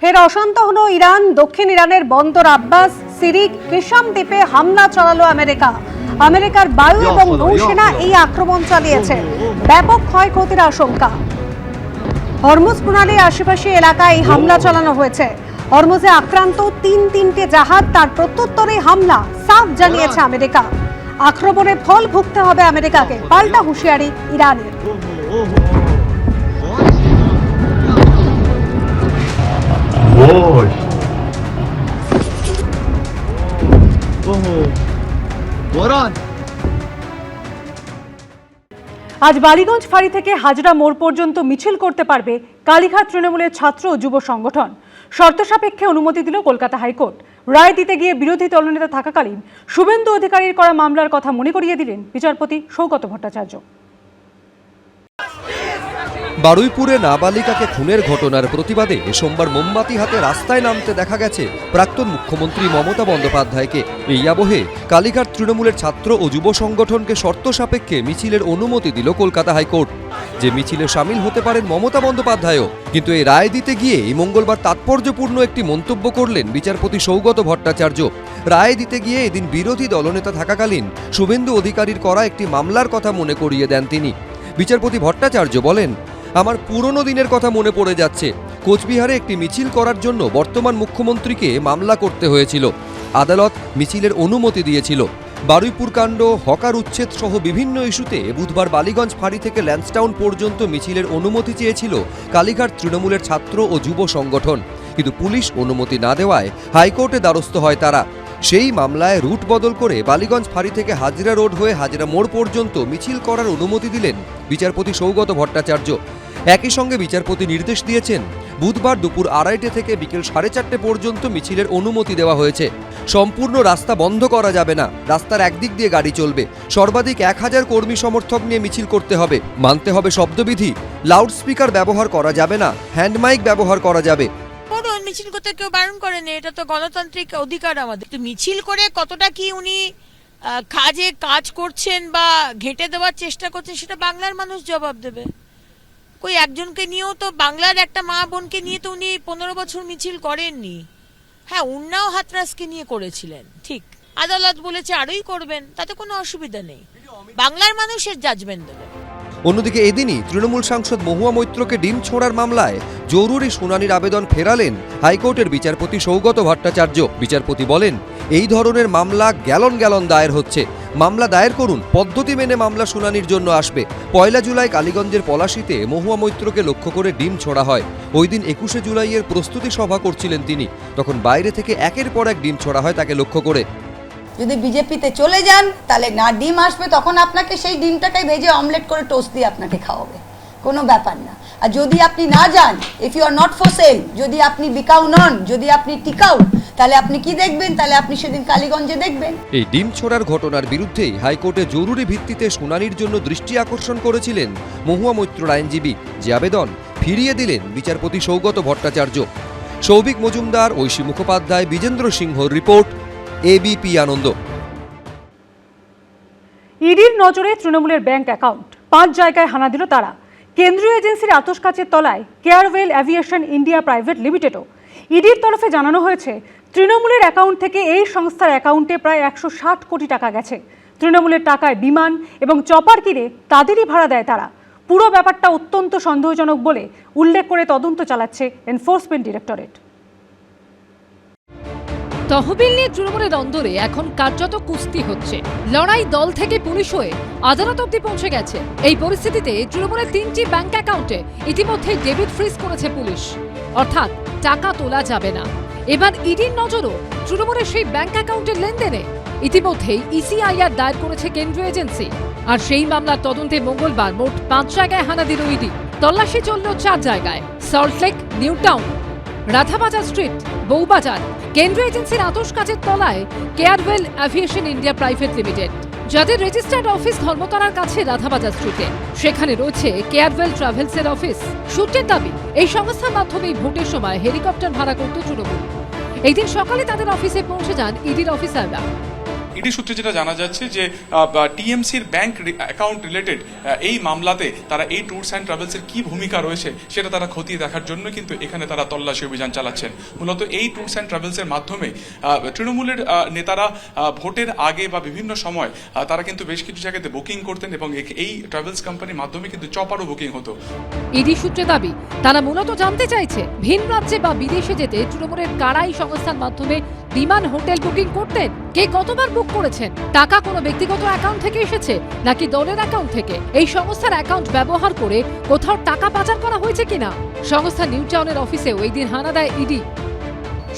ফের অশান্ত হলো ইরান। দক্ষিণ ইরানের বন্দর আব্বাস সিরিক কিশাম দ্বীপে হামলা চালালো আমেরিকা। আমেরিকার বায়ু এবং নৌসেনা এই আক্রমণ চালিয়েছে। ব্যাপক ক্ষয়ক্ষতির আশঙ্কা। হরমুজ প্রণালীর আশেপাশে এলাকায় এই হামলা চালানো হয়েছে। হরমুজে আক্রান্ত তিনটে জাহাজ, তার প্রত্যুত্তরে হামলা সাফ জানিয়েছে আমেরিকা। আক্রমণের ফল ভুগতে হবে আমেরিকাকে, পাল্টা হুঁশিয়ারি ইরানের। আজ বালিগঞ্জ ফাঁড়ি থেকে হাজরা মোড় পর্যন্ত মিছিল করতে পারবে কালীঘাট তৃণমূলের ছাত্র ও যুব সংগঠন। শর্ত সাপেক্ষে অনুমতি দিল কলকাতা হাইকোর্ট। রায় দিতে গিয়ে বিরোধী দলনেতা থাকাকালীন শুভেন্দু অধিকারীর করা মামলার কথা মনে করিয়ে দিলেন বিচারপতি সৌগত ভট্টাচার্য। বারুইপুরে নাবালিকাকে খুনের ঘটনার প্রতিবাদে সোমবার মোমবাতি হাতে রাস্তায় নামতে দেখা গেছে প্রাক্তন মুখ্যমন্ত্রী মমতা বন্দ্যোপাধ্যায়কে। এই আবহে কালীঘাট তৃণমূলের ছাত্র ও যুব সংগঠনকে শর্ত সাপেক্ষে মিছিলের অনুমতি দিল কলকাতা হাইকোর্ট। যে মিছিলে সামিল হতে পারেন মমতা বন্দ্যোপাধ্যায়ও। কিন্তু এই রায় দিতে গিয়ে মঙ্গলবার তাৎপর্যপূর্ণ একটি মন্তব্য করলেন বিচারপতি সৌগত ভট্টাচার্য। রায় দিতে গিয়ে এদিন বিরোধী দলনেতা থাকাকালীন শুভেন্দু অধিকারীর করা একটি মামলার কথা মনে করিয়ে দেন তিনি। বিচারপতি ভট্টাচার্য বলেন, আমার পুরনো দিনের কথা মনে পড়ে যাচ্ছে। কোচবিহারে একটি মিছিল করার জন্য বর্তমান মুখ্যমন্ত্রীকে মামলা করতে হয়েছিল। আদালত মিছিলের অনুমতি দিয়েছিল। বারুইপুর কাণ্ড, হকার উচ্ছেদ সহ বিভিন্ন ইস্যুতে বুধবার বালিগঞ্জ ফাঁড়ি থেকে ল্যান্সটাউন পর্যন্ত মিছিলের অনুমতি চেয়েছিল কালীঘাট তৃণমূলের ছাত্র ও যুব সংগঠন। কিন্তু পুলিশ অনুমতি না দেওয়ায় হাইকোর্টে দ্বারস্থ হয় তারা। সেই মামলায় রুট বদল করে বালিগঞ্জ ফাঁড়ি থেকে হাজরা রোড হয়ে হাজরা মোড় পর্যন্ত মিছিল করার অনুমতি দিলেন বিচারপতি সৌগত ভট্টাচার্য। একই সঙ্গে বিচারপতি নির্দেশ দিয়েছেন, বুধবার দুপুর 2:30 থেকে বিকেল 4:30 পর্যন্ত মিছিলের অনুমতি দেওয়া হয়েছে। সম্পূর্ণ রাস্তা বন্ধ করা যাবে না, রাস্তার একদিক দিয়ে গাড়ি চলবে। সর্বাধিক 1000 কর্মী সমর্থক নিয়ে মিছিল করতে হবে। মানতে হবে শব্দবিধি। লাউডস্পিকার ব্যবহার করা যাবে না, হ্যান্ড মাইক ব্যবহার করা যাবে। মিছিল করতে কেউ বারণ করেনি, এটা তো গণতান্ত্রিক অধিকার আমাদের। তো মিছিল করে কতটা কি উনি কাজ করছেন বা ঘেঁটে দেওয়ার চেষ্টা করছেন সেটা বাংলার মানুষ জবাব দেবে। কই একজনকে নিয়েও তো, বাংলার একটা মা বোনকে নিয়ে তো উনি 15 বছর মিছিল করেননি। হ্যাঁ, উন্নাও হাতরাসকে নিয়ে করেছিলেন, ঠিক। আদালত বলেছে আরোই করবেন, তাতে কোনো অসুবিধা নেই। বাংলার মানুষের জাজমেন্ট দেবে। অন্যদিকে এদিনই তৃণমূল সাংসদ মহুয়া মৈত্রকে ডিম ছোঁড়ার মামলায় জরুরি শুনানির আবেদন ফেরালেন হাইকোর্টের বিচারপতি সৌগত ভট্টাচার্য। বিচারপতি বলেন, এই ধরনের মামলা গ্যালন গ্যালন দায়ের হচ্ছে। মামলা দায়ের করুন, পদ্ধতি মেনে মামলা শুনানির জন্য আসবে। 1 জুলাই কালীগঞ্জের পলাশীতে মহুয়া মৈত্রকে লক্ষ্য করে ডিম ছোড়া হয়। ওই দিন 21 জুলাইয়ের প্রস্তুতি সভা করছিলেন তিনি। তখন বাইরে থেকে একের পর এক ডিম ছোড়া হয় তাকে লক্ষ্য করে। যদি বিজেপিতে চলে যান তাহলে না ডিম আসবে, তখন আপনাকে সেই ডিমটাকে ভেজে অমলেট করে টোস্ট দিয়ে আপনাকে খাওয়াবে, কোনো ব্যাপার না। আর যদি আপনি না যান, if you are not for sale, যদি আপনি বিকাউ নন, যদি আপনি টিকাউ, তাহলে আপনি কি দেখবেন? তাহলে আপনি সেদিন কালীগঞ্জে দেখবেন। এই ডিম ছোড়ার ঘটনার বিরুদ্ধেই হাইকোর্টে জরুরি ভিত্তিতে শুনানির জন্য দৃষ্টি আকর্ষণ করেছিলেন মহুয়া মৈত্রর আইনজীবী। যে আবেদন ফিরিয়ে দিলেন বিচারপতি সৌগত ভট্টাচার্য। সৌভিক মজুমদার, ঐশী মুখোপাধ্যায়, বিজেন্দ্র সিংহর রিপোর্ট, এবিপি আনন্দ। ইডির নজরে তৃণমূলের ব্যাংক অ্যাকাউন্ট, 5 জায়গায় হানা দিল তারা। কেন্দ্রীয় এজেন্সির আতশকাচের তলায় কেয়ারওয়েল অ্যাভিয়েশন ইন্ডিয়া প্রাইভেট লিমিটেডও। ইডির তরফে জানানো হয়েছে, তৃণমূলের অ্যাকাউন্ট থেকে এই সংস্থার অ্যাকাউন্টে প্রায় 160 কোটি টাকা গেছে। তৃণমূলের টাকায় বিমান এবং চপার কিনে তাদেরই ভাড়া দেয় তারা। পুরো ব্যাপারটা অত্যন্ত সন্দেহজনক বলে উল্লেখ করে তদন্ত চালাচ্ছে এনফোর্সমেন্ট ডিরেক্টরেট। তহবিল নিয়ে তৃণমূলের অন্দরে এখন কার্যত কুস্তি হচ্ছে। লড়াই দল থেকে পুলিশ হয়ে আদালত অব্দি পৌঁছে গেছে। এই পরিস্থিতিতে তৃণমূলের 3টি ব্যাংক অ্যাকাউন্টে ইতিমধ্যে ডেবিট ফ্রিজ করেছে পুলিশ, অর্থাৎ টাকা তোলা যাবে না। এবার ইডির নজরও তৃণমূলের সেই ব্যাংক অ্যাকাউন্টের লেনদেনে। ইতিমধ্যেই ইসিআইআর দায়ের করেছে কেন্দ্রীয় এজেন্সি। আর সেই মামলার তদন্তে মঙ্গলবার মোট 5 জায়গায় হানা দিল ইডি। তল্লাশি চলল 4 জায়গায়: Salt Lake, new town, Radhabazar street, Bowbazar. কেন্দ্রীয় এজেন্সির আতশকাচের তলায় কেয়ারওয়েল অ্যাভিয়েশন ইন্ডিয়া প্রাইভেট লিমিটেড, যাদের রেজিস্টার্ড অফিস ধর্মতলার কাছে রাধাবাজার স্ট্রিটে। সেখানে রয়েছে কেয়ারওয়েল ট্রাভেলসের অফিস। সূত্রের দাবি, এই সংস্থার মাধ্যমেই ভোটের সময় হেলিকপ্টার ভাড়া করত তৃণমূল। এই দিন সকালে তাদের অফিসে পৌঁছে যান ইডির অফিসাররা। ইডি সূত্রে যেটা জানা যাচ্ছে যে টিএমসির ব্যাংক অ্যাকাউন্ট রিলেটেড এই মামলাতে তারা এই ট্যুরস অ্যান্ড ট্রাভেলসের কি ভূমিকা রয়েছে সেটা তারা খতিয়ে দেখার জন্য কিন্তু এখানে তারা তল্লাশি অভিযান চালাচ্ছেন। মূলত এই ট্যুরস অ্যান্ড ট্রাভেলসের মাধ্যমে তৃণমূলের নেতারা ভোটের আগে বা বিভিন্ন সময় তারা কিন্তু বেশ কিছু জায়গাতে বুকিং করতেন এবং এই ট্রাভেলস কোম্পানির মাধ্যমে কিন্তু চপারও বুকিং হতো। ইডি সূত্রে দাবি তারা মূলত জানতে চাইছে ভিন রাজ্যে বা বিদেশে যেতে তৃণমূলের কারাই সংস্থার মাধ্যমে বিমান হোটেল বুকিং করতেন, কে কতবার বুক করেছেন, টাকা কোনো ব্যক্তিগত অ্যাকাউন্ট থেকে এসেছে নাকি দলের অ্যাকাউন্ট থেকে, এই সংস্থার অ্যাকাউন্ট ব্যবহার করে কোথাও টাকা পাচার করা হয়েছে কিনা। সংস্থা নিউ টাউনের অফিসেও এই দিন হানা দেয় ইডি।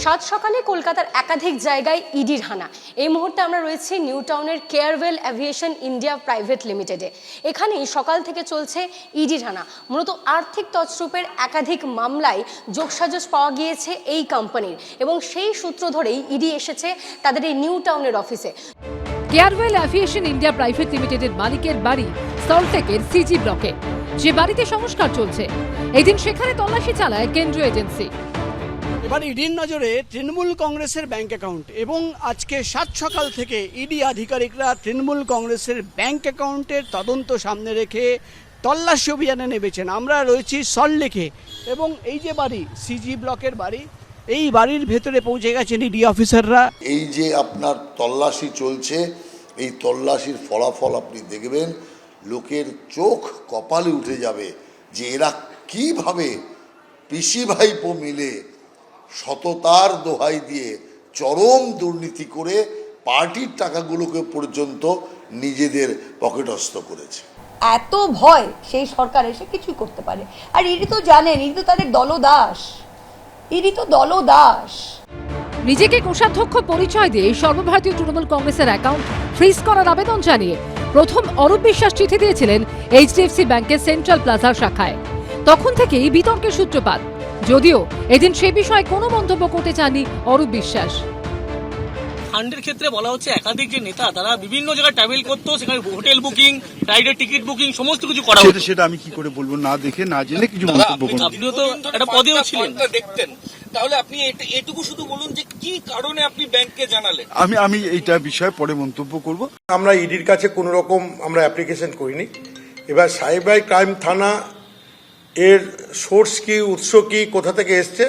সাত সকালে কলকাতার একাধিক জায়গায় ইডির হানা। এই মুহূর্তে আমরা রয়েছি নিউ টাউনের কেয়ারওয়েল এভিয়েশন ইন্ডিয়া প্রাইভেট লিমিটেডে। এখানেই সকাল থেকে চলছে ইডির হানা। মূলত আর্থিক তছরূপের একাধিক মামলায় যোগসাজশ পাওয়া গিয়েছে এই কোম্পানির, এবং সেই সূত্র ধরেই ইডি এসেছে তাদের এই নিউ টাউনের অফিসে। কেয়ারওয়েল এভিয়েশন ইন্ডিয়া প্রাইভেট লিমিটেডের মালিকের বাড়ি সল্টলেকের সিজি ব্লকে, যে বাড়িতে সংস্কার চলছে। এদিন সেখানে তল্লাশি চালায় কেন্দ্রীয় এজেন্সি। এবার ইডির নজরে তৃণমূল কংগ্রেসের ব্যাংক অ্যাকাউন্ট, এবং আজকে সাত সকাল থেকে ইডি আধিকারিকরা তৃণমূল কংগ্রেসের ব্যাংক অ্যাকাউন্টের তদন্ত সামনে রেখে তল্লাশি অভিযানে নেমেছেন। আমরা রয়েছি সল্টলেকে, এবং এই যে বাড়ি সিজি ব্লকের বাড়ি, এই বাড়ির ভেতরে পৌঁছে গেছেন ইডি অফিসাররা। এই যে আপনার তল্লাশি চলছে, এই তল্লাশির ফলাফল আপনি দেখবেন, লোকের চোখ কপালে উঠে যাবে যে এরা কিভাবে পিসি ভাইপো মিলে সততার দোহাই দিয়ে চরম দুর্নীতি করে পার্টির টাকাগুলোকে পর্যন্ত নিজেদের পকেটস্থ করেছে। এত ভয় সেই সরকার এসে কিছু করতে পারে। আর ইডি তো জানেন, ইডি তো তাদের দলদাস, ইডি তো দলদাস। নিজেকে কোষাধ্যক্ষ পরিচয় দিয়ে সর্বভারতীয় তৃণমূল কংগ্রেসের অ্যাকাউন্ট ফ্রিজ করার আবেদন জানিয়ে প্রথম অরূপ বিশ্বাস চিঠি দিয়েছিলেন এইচডিএফসি ব্যাংকের সেন্ট্রাল প্লাজার শাখায়। তখন থেকেই বিতর্কের সূত্রপাত, যদিও এদিন সে বিষয়ে কোনো মন্তব্য করতে চাননি অরূপ বিশ্বাস। ফান্ডের ক্ষেত্রে বলা হচ্ছে একাধিক যে নেতা তারা বিভিন্ন জায়গায় ট্রাভেল করতো, সেখানে হোটেল বুকিং, ফ্লাইটের টিকিট বুকিং সমস্ত কিছু করা হতো। সেটা আমি কি করে বলবো, না দেখে না জেনে কিছু মন্তব্য করব। আপনিও তো একটা পদেও ছিলেন, দেখতেন, তাহলে আপনি এটুকু শুধু বলুন যে কি কারণে আপনি ব্যাংককে জানালেন। আমি এইটা বিষয়ে পরে মন্তব্য করব। আমরা ইডির কাছে কোনো রকম আমরা অ্যাপ্লিকেশন করিনি। এবার সাইবার ক্রাইম থানা এর সোর্স কি, উৎস কি, কোথা থেকে এসছে,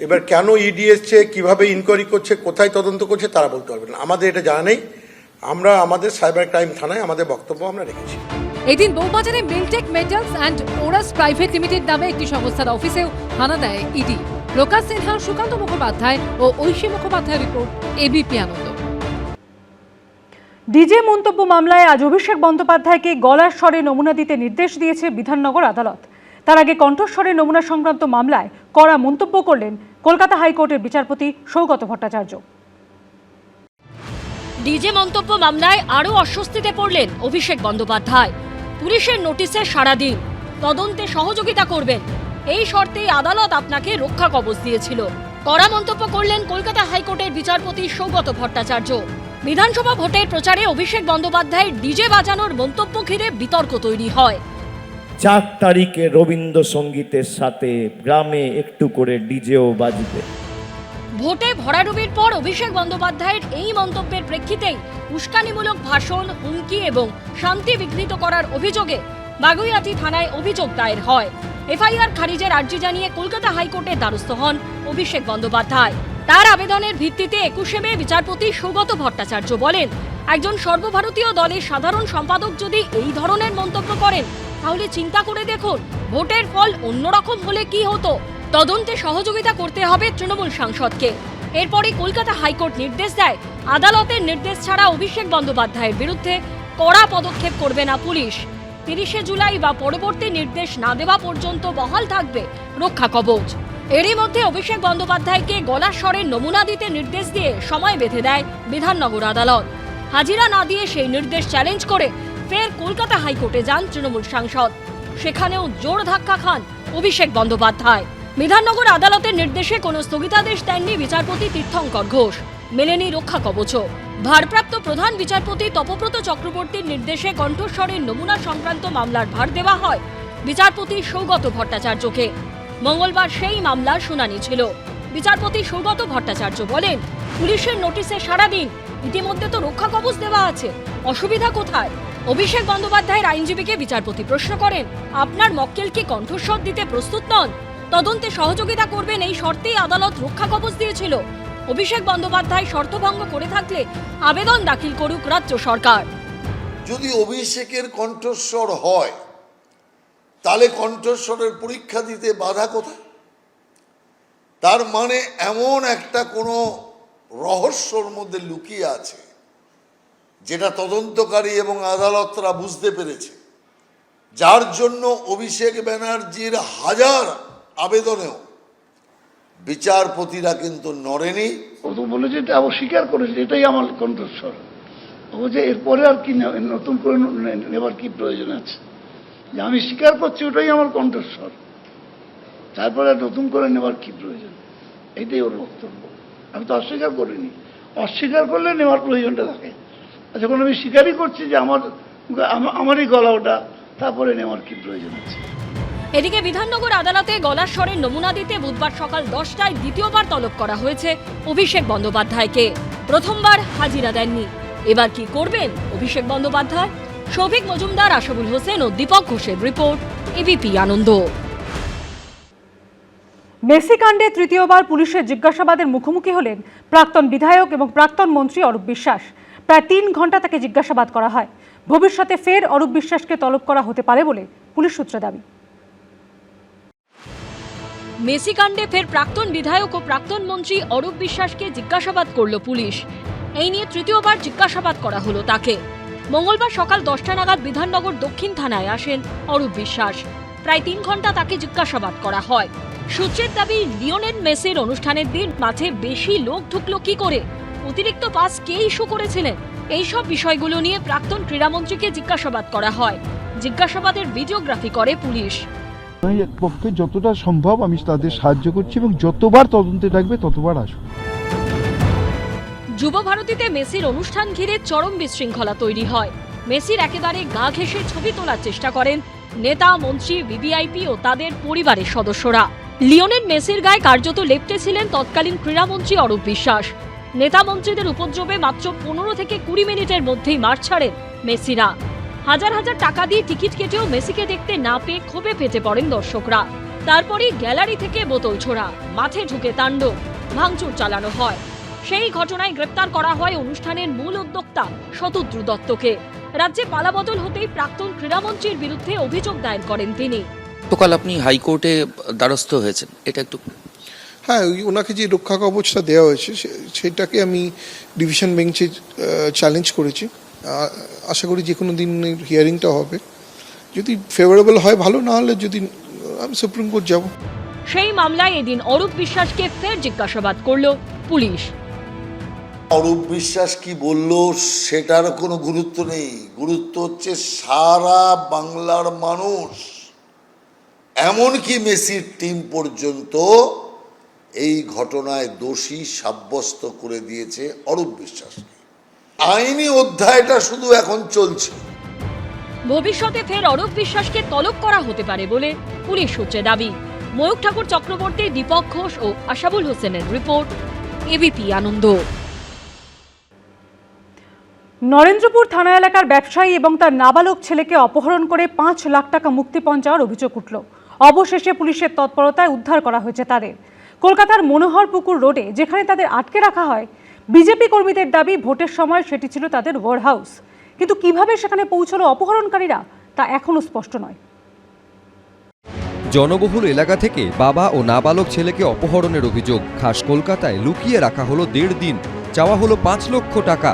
এবার কেন ইডি এসছে, কিভাবে ইনকোয়ারি করছে, কোথায় তদন্ত করছে তারা বলতে পারবেন না, আমাদের এটা জানা নেই। আমরা আমাদের সাইবার ক্রাইম থানায় আমাদের বক্তব্য আমরা রেখেছি। এদিন বউবাজারে Miltech metals and Oras private limited নামে একটি সংস্থার অফিসেও হানা দেয় ইডি। প্রকাশ সিনহা, সুকান্ত মুখোপাধ্যায় ও ঐশী মুখোপাধ্যায়ের রিপোর্ট, এবিপি আনন্দ। ডিজে মন্তব্য মামলায় আজ অভিষেক বন্দ্যোপাধ্যায়কে গলার স্বরে নমুনা দিতে নির্দেশ দিয়েছে বিধাননগর আদালত। তার আগে কণ্ঠস্বরের নমুনা সংক্রান্ত মামলায় কড়া মন্তব্য করলেন কলকাতা হাইকোর্টের বিচারপতি সৌগত ভট্টাচার্য। ডিজে মন্তব্য মামলায় আরও অস্বস্তিতে পড়লেন অভিষেক বন্দ্যোপাধ্যায়। পুলিশের নোটিশে সাড়া দিন, তদন্তে সহযোগিতা করবেন, এই শর্তেই আদালত আপনাকে রক্ষা কবচ দিয়েছিল। কড়া মন্তব্য করলেন কলকাতা হাইকোর্টের বিচারপতি সৌগত ভট্টাচার্য। বিধানসভা ভোটের প্রচারে অভিষেক বন্দ্যোপাধ্যায়ের ডিজে বাজানোর মন্তব্য ঘিরে বিতর্ক তৈরি হয়। 4 তারিখে রবীন্দ্রসঙ্গীতের সাথে গ্রামে একটু করে ডিজেও বাজবে। ভোটে ভরাডুবির পর অভিষেক বন্দ্যোপাধ্যায়ের এই মন্তব্যের প্রেক্ষিতেই উস্কানিমূলক ভাষণ, হুমকি এবং শান্তি বিঘ্নিত করার অভিযোগে বাগুইআটি থানায় অভিযোগ দায়ের হয়। এফআইআর খারিজের আর্জি জানিয়ে কলকাতা হাইকোর্টের দ্বারস্থ হন অভিষেক বন্দ্যোপাধ্যায়। তার আবেদনের ভিত্তিতে 21 মে বিচারপতি সৌগত ভট্টাচার্য বলেন, একজন সর্বভারতীয় দলের সাধারণ সম্পাদক যদি এই ধরনের মন্তব্য করেন তাহলে চিন্তা করে দেখুন ভোটের ফল অন্যরকম হলে কি হতো। তদন্তে সহযোগিতা করতে হবে তৃণমূল সাংসদকে। এরপরই কলকাতা হাইকোর্ট নির্দেশ দেয়, আদালতের নির্দেশ ছাড়া অভিষেক বন্দ্যোপাধ্যায়ের বিরুদ্ধে কড়া পদক্ষেপ করবে না পুলিশ। 30শে জুলাই বা পরবর্তী নির্দেশ না দেওয়া পর্যন্ত বহাল থাকবে রক্ষা কবচ। এরই মধ্যে অভিষেক বন্দ্যোপাধ্যায়কে গলার স্বরের নমুনা দিতে নির্দেশ দিয়ে সময় বেঁধে দেয় বিধাননগর আদালত। হাজিরা না দিয়ে সেই নির্দেশ চ্যালেঞ্জ করে ফের কলকাতা হাইকোর্টে যান তৃণমূল সাংসদ। সেখানেও জোর ধাক্কা খান অভিষেক বন্দ্যোপাধ্যায়। বিধাননগর আদালতের নির্দেশে কোনো স্থগিতাদেশ দেননি বিচারপতি তীর্থঙ্কর ঘোষ, মেলেনি রক্ষা কবচ। ভারপ্রাপ্ত প্রধান বিচারপতি তপব্রত চক্রবর্তীর নির্দেশে কণ্ঠস্বরের নমুনা সংক্রান্ত মামলার ভার দেওয়া হয় বিচারপতি সৌগত ভট্টাচার্যকে। মঙ্গলবার সেই মামলার শুনানি ছিল। বিচারপতি সৌগত ভট্টাচার্য বলেন, পুলিশের নোটিশে সাড়া দিন, ইতিমধ্যে তো রক্ষা কবচ দেওয়া আছে, অসুবিধা কোথায়? অভিষেক বন্দ্যোপাধ্যায়ের আইনজীবীকে বিচারপতি প্রশ্ন করেন, আপনার মক্কেলকে কণ্ঠস্বর দিতে প্রস্তুত নন? তদন্তে সহযোগিতা করবেন এই শর্তেই আদালত রক্ষা কবচ দিয়েছিল। অভিষেক বন্দ্যোপাধ্যায় শর্তভঙ্গ করে থাকলে আবেদন দাখিল করুক রাজ্য সরকার। যদি অভিষেকের কণ্ঠস্বর হয় তাহলে কণ্ঠস্বরের পরীক্ষা দিতে বাধা কোথায়? তার মানে এমন একটা কোনো রহস্যর মধ্যে লুকিয়ে আছে যেটা তদন্তকারী এবং আদালতরা বুঝতে পেরেছে, যার জন্য অভিষেক ব্যানার্জির হাজার আবেদনেও বিচারপতিরা কিন্তু নড়েনি। ও তো বলেছে এটা অস্বীকার করেছে, এটাই আমার কণ্ঠস্বর। ও বলছে এরপরে আর কি নতুন করে নেবার কি প্রয়োজন আছে? যে আমি স্বীকার করছি ওটাই আমার কণ্ঠস্বর, তারপরে আর নতুন করে নেবার কি প্রয়োজন? এইটাই ওর বক্তব্য। আমি তো অস্বীকার করিনি, অস্বীকার করলে নেওয়ার প্রয়োজনটা থাকে। যখন আমি স্বীকারই করছি যে আমারই গলা ওটা, তারপরে নেওয়ার কি প্রয়োজন আছে? এদিকে বিধাননগর আদালতে গলার স্বরের নমুনা দিতে বুধবার সকাল 10টায় দ্বিতীয়বার তলব করা হয়েছে অভিষেক বন্দ্যোপাধ্যায়কে। প্রথমবার হাজিরা দেননি, এবার কি করবেন অভিষেক বন্দ্যোপাধ্যায়? শৌভিক মজুমদার, আশাবুল হোসেন ও দীপক ঘোষের রিপোর্ট, এবিপি আনন্দ। মেসি কাণ্ডে তৃতীয়বার পুলিশের জিজ্ঞাসাবাদের মুখোমুখি হলেন প্রাক্তন বিধায়ক এবং প্রাক্তন মন্ত্রী অরূপ বিশ্বাস। প্রায় 3 ঘন্টা তাকে জিজ্ঞাসাবাদ করা হয়। ভবিষ্যতে ফের অরূপ বিশ্বাসকে তলব করা হতে পারে বলে পুলিশ সূত্রে দাবি। মেসি কাণ্ডে ফের প্রাক্তন বিধায়ক ও প্রাক্তন মন্ত্রী অরূপ বিশ্বাসকে জিজ্ঞাসাবাদ করল পুলিশ। এই নিয়ে তৃতীয়বার জিজ্ঞাসাবাদ করা হলো তাকে। মঙ্গলবার সকাল 10টা নাগাদ বিধাননগর দক্ষিণ থানায় আসেন অরূপ বিশ্বাস। প্রায় 3 ঘন্টা তাকে জিজ্ঞাসাবাদ করা হয়। সূত্রের দাবি, লিওনেল মেসির অনুষ্ঠানের দিন মাঠে বেশি লোক ঢুকলো কি করে, অতিরিক্ত পাস কে ইস্যু করেছিলেন, এইসব বিষয়গুলো নিয়ে প্রাক্তন ক্রীড়ামন্ত্রীকে জিজ্ঞাসাবাদ করা হয়। জিজ্ঞাসাবাদের ভিডিওগ্রাফি করে পুলিশ। এক পক্ষে যতটা সম্ভব আমি তাদের সাহায্য করছি এবং যতবার তদন্তে ডাকবে ততবার আসবো। যুব ভারতীতে মেসির অনুষ্ঠান ঘিরে চরম বিশৃঙ্খলা তৈরি হয়। মেসির একেবারে গা ঘেঁষে ছবি তোলার চেষ্টা করেন নেতা, মন্ত্রী, ভিভিআইপি ও তাদের পরিবারের সদস্যরা। লিওনেল মেসির গায়ে কার্যত লেপ্টে ছিলেন তৎকালীন ক্রীড়ামন্ত্রী অরূপ বিশ্বাস। নেতা মন্ত্রীদের উপদ্রবে মাত্র 15 থেকে 20 মিনিটের মধ্যেই মাঠ ছাড়েন মেসিরা। হাজার হাজার টাকা দিয়ে টিকিট কেটেও মেসিকে দেখতে না পেয়ে ক্ষোভে ফেটে পড়েন দর্শকরা। তারপরই গ্যালারি থেকে বোতল ছোড়া, মাঠে ঢুকে তাণ্ডব, ভাঙচুর চালানো হয়। সেই ঘটনায় গ্রেপ্তার করা হয় অনুষ্ঠানের মূল উদ্যোক্তা শতদ্রু দত্তকে। রাজ্যে পালাবদল হতেই প্রাক্তন ক্রীড়ামন্ত্রীর বিরুদ্ধে অভিযোগ দায়ের করেন তিনি। গতকাল আপনি হাইকোর্টে দ্বারস্থ হয়েছেন, এটা একটু। হ্যাঁ, ওনাকে যে রক্ষা কবচটা দেওয়া হয়েছে সেটাকে আমি ডিভিশন বেঞ্চে চ্যালেঞ্জ করেছি। আশা করি যে কোনো দিন হিয়ারিংটা হবে, যদি ফেভারেবল হয় ভালো, না হলে যদি আমি সুপ্রিম কোর্ট যাব। সেই মামলায় এদিন অরূপ বিশ্বাসকে ফের জিজ্ঞাসাবাদ করল পুলিশ। অরূপ বিশ্বাস কি বলল সেটার কোনো গুরুত্ব নেই, গুরুত্ব হচ্ছে সারা বাংলার মানুষ, এমনকি মেসির টিম পর্যন্ত এই ঘটনায় দোষী সাব্যস্ত করে দিয়েছে অরূপ বিশ্বাসকে। আইনি অধ্যায়টা শুধু এখন চলছে। ভবিষ্যতে ফের অরূপ বিশ্বাসকে তলব করা হতে পারে বলে পুলিশ সূত্রে দাবি। ময়ূখ ঠাকুর চক্রবর্তী, দীপক ঘোষ ও আশাবুল হোসেনের রিপোর্ট, এবিপি আনন্দ। নরেন্দ্রপুর থানা এলাকার ব্যবসায়ী এবং তার নাবালক ছেলেকে অপহরণ করে 5 লাখ টাকা মুক্তিপণ চাওয়ার অভিযোগ উঠল। অবশেষে পুলিশের তৎপরতায় উদ্ধার করা হয়েছে তাদের। কলকাতার মনোহরপুকুর রোডে যেখানে তাদের আটকে রাখা হয়, বিজেপি কর্মীদের দাবি ভোটের সময় সেটি ছিল তাদের ওয়ার হাউস। কিন্তু কিভাবে সেখানে পৌঁছলো অপহরণকারীরা তা এখনো স্পষ্ট নয়। জনবহুল এলাকা থেকে বাবা ও নাবালক ছেলেকে অপহরণের অভিযোগ। খাস কলকাতায় লুকিয়ে রাখা হলো 1.5 দিন, চাওয়া হলো 5 লক্ষ টাকা।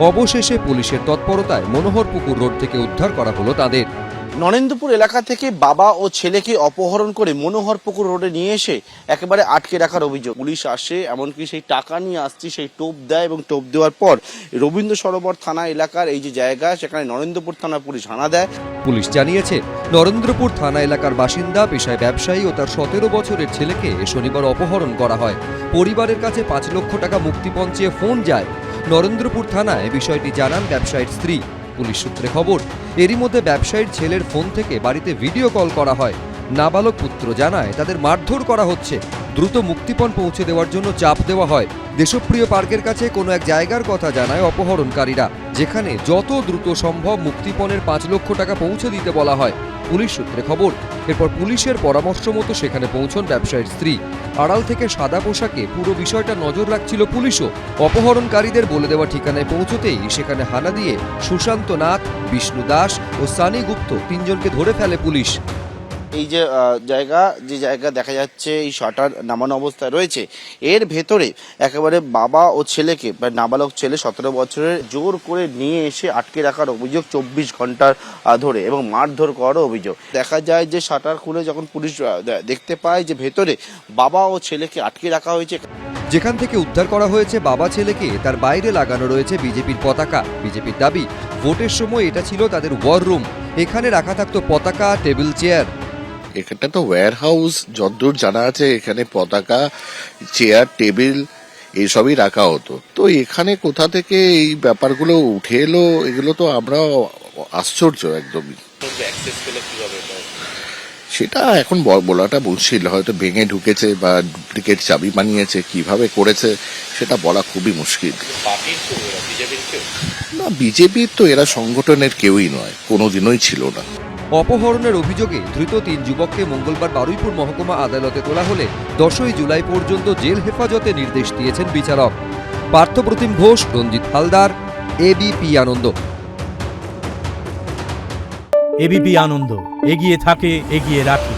অবশেষে পুলিশের তৎপরতায় মনোহরপুকুর রোড থেকে উদ্ধার করা হলো তাদের। নরেন্দ্রপুর এলাকা থেকে বাবা ও ছেলেকে অপহরণ করে মনোহরপুকুর রোডে নিয়ে এসে একেবারে আটকে রাখার অভিযোগ। পুলিশ আসে, এমনকি সেই টাকা নিয়ে আসছে, সেই টোপ দেয় এবং টোপ দেওয়ার পর রবীন্দ্র সরোবর থানা এলাকার এই যে জায়গা, সেখানে নরেন্দ্রপুর থানা পুলিশ হানা দেয়। পুলিশ জানিয়েছে, নরেন্দ্রপুর থানা এলাকার বাসিন্দা, পেশায় ব্যবসায়ী ও তার 17 বছরের ছেলেকে শনিবার অপহরণ করা হয়। পরিবারের কাছে 5 লক্ষ টাকা মুক্তিপণ চেয়ে ফোন যায়। নরেন্দ্রপুর থানায় বিষয়টি জানান ব্যবসায়ীর স্ত্রী। পুলিশ সূত্রে খবর, এরই মধ্যে ব্যবসায়ীর ছেলের ফোন থেকে বাড়িতে ভিডিও কল করা হয়। নাবালক পুত্র জানায় তাদের মারধর করা হচ্ছে, দ্রুত মুক্তিপণ পৌঁছে দেওয়ার জন্য চাপ দেওয়া হয়। দেশপ্রিয় পার্কের কাছে কোনো এক জায়গার কথা জানায় অপহরণকারীরা, যেখানে যত দ্রুত সম্ভব মুক্তিপণের 5 লক্ষ টাকা পৌঁছে দিতে বলা হয়। পুলিশ সূত্রে খবর, এরপর পুলিশের পরামর্শ মতো সেখানে পৌঁছন ব্যবসায়ীর স্ত্রী। আড়াল থেকে সাদা পোশাকে পুরো বিষয়টা নজর রাখছিল পুলিশও। অপহরণকারীদের বলে দেওয়া ঠিকানায় পৌঁছতেই সেখানে হানা দিয়ে সুশান্ত নাথ, বিষ্ণু দাস ও সানি গুপ্ত 3 জনকে ধরে ফেলে পুলিশ। এই যে জায়গা দেখা যাচ্ছে এই শাটার নামানো অবস্থায় রয়েছে, এর ভেতরে একেবারে বাবা ও ছেলেকে, নাবালক ছেলে 17 বছরের, জোর করে নিয়ে এসে আটকে রাখার অভিযোগ 24 ঘন্টার ধরে, এবং মারধর করারও অভিযোগ। দেখা যায় যে শাটার খুলে যখন পুলিশ দেখতে পায় যে ভেতরে বাবা ও ছেলেকে আটকে রাখা হয়েছে। যেখান থেকে উদ্ধার করা হয়েছে বাবা ছেলেকে, তার বাইরে লাগানো রয়েছে বিজেপির পতাকা। বিজেপির দাবি, ভোটের সময় এটা ছিল তাদের ওয়ার রুম, এখানে রাখা থাকতো পতাকা, টেবিল, চেয়ার। এখানটা তো ওয়্যার হাউস, যতদূর জানা আছে এখানে পতাকা, চেয়ার, টেবিল এইসবই রাখা হতো। তো এখানে কোথা থেকে এই ব্যাপারগুলো উঠে এলো, এগুলো তো আমরা আশ্চর্য একদমই। সেটা এখন বলাটা মুশকিল, হয়তো ভেঙে ঢুকেছে বা ডুপ্লিকেট চাবি বানিয়েছে, কিভাবে করেছে সেটা বলা খুবই মুশকিল। না, বিজেপির তো এরা সংগঠনের কেউই নয়, কোনোদিনই ছিল না। অপহরণের অভিযোগে ধৃত 3 যুবককে মঙ্গলবার বারুইপুর মহকুমা আদালতে তোলা হলে 10ই জুলাই পর্যন্ত জেল হেফাজতে নির্দেশ দিয়েছেন বিচারক। পার্থপ্রতিম ঘোষ, রঞ্জিত হালদার, এবিপি আনন্দ। এবিপি আনন্দ, এগিয়ে থাকে, এগিয়ে রাখে।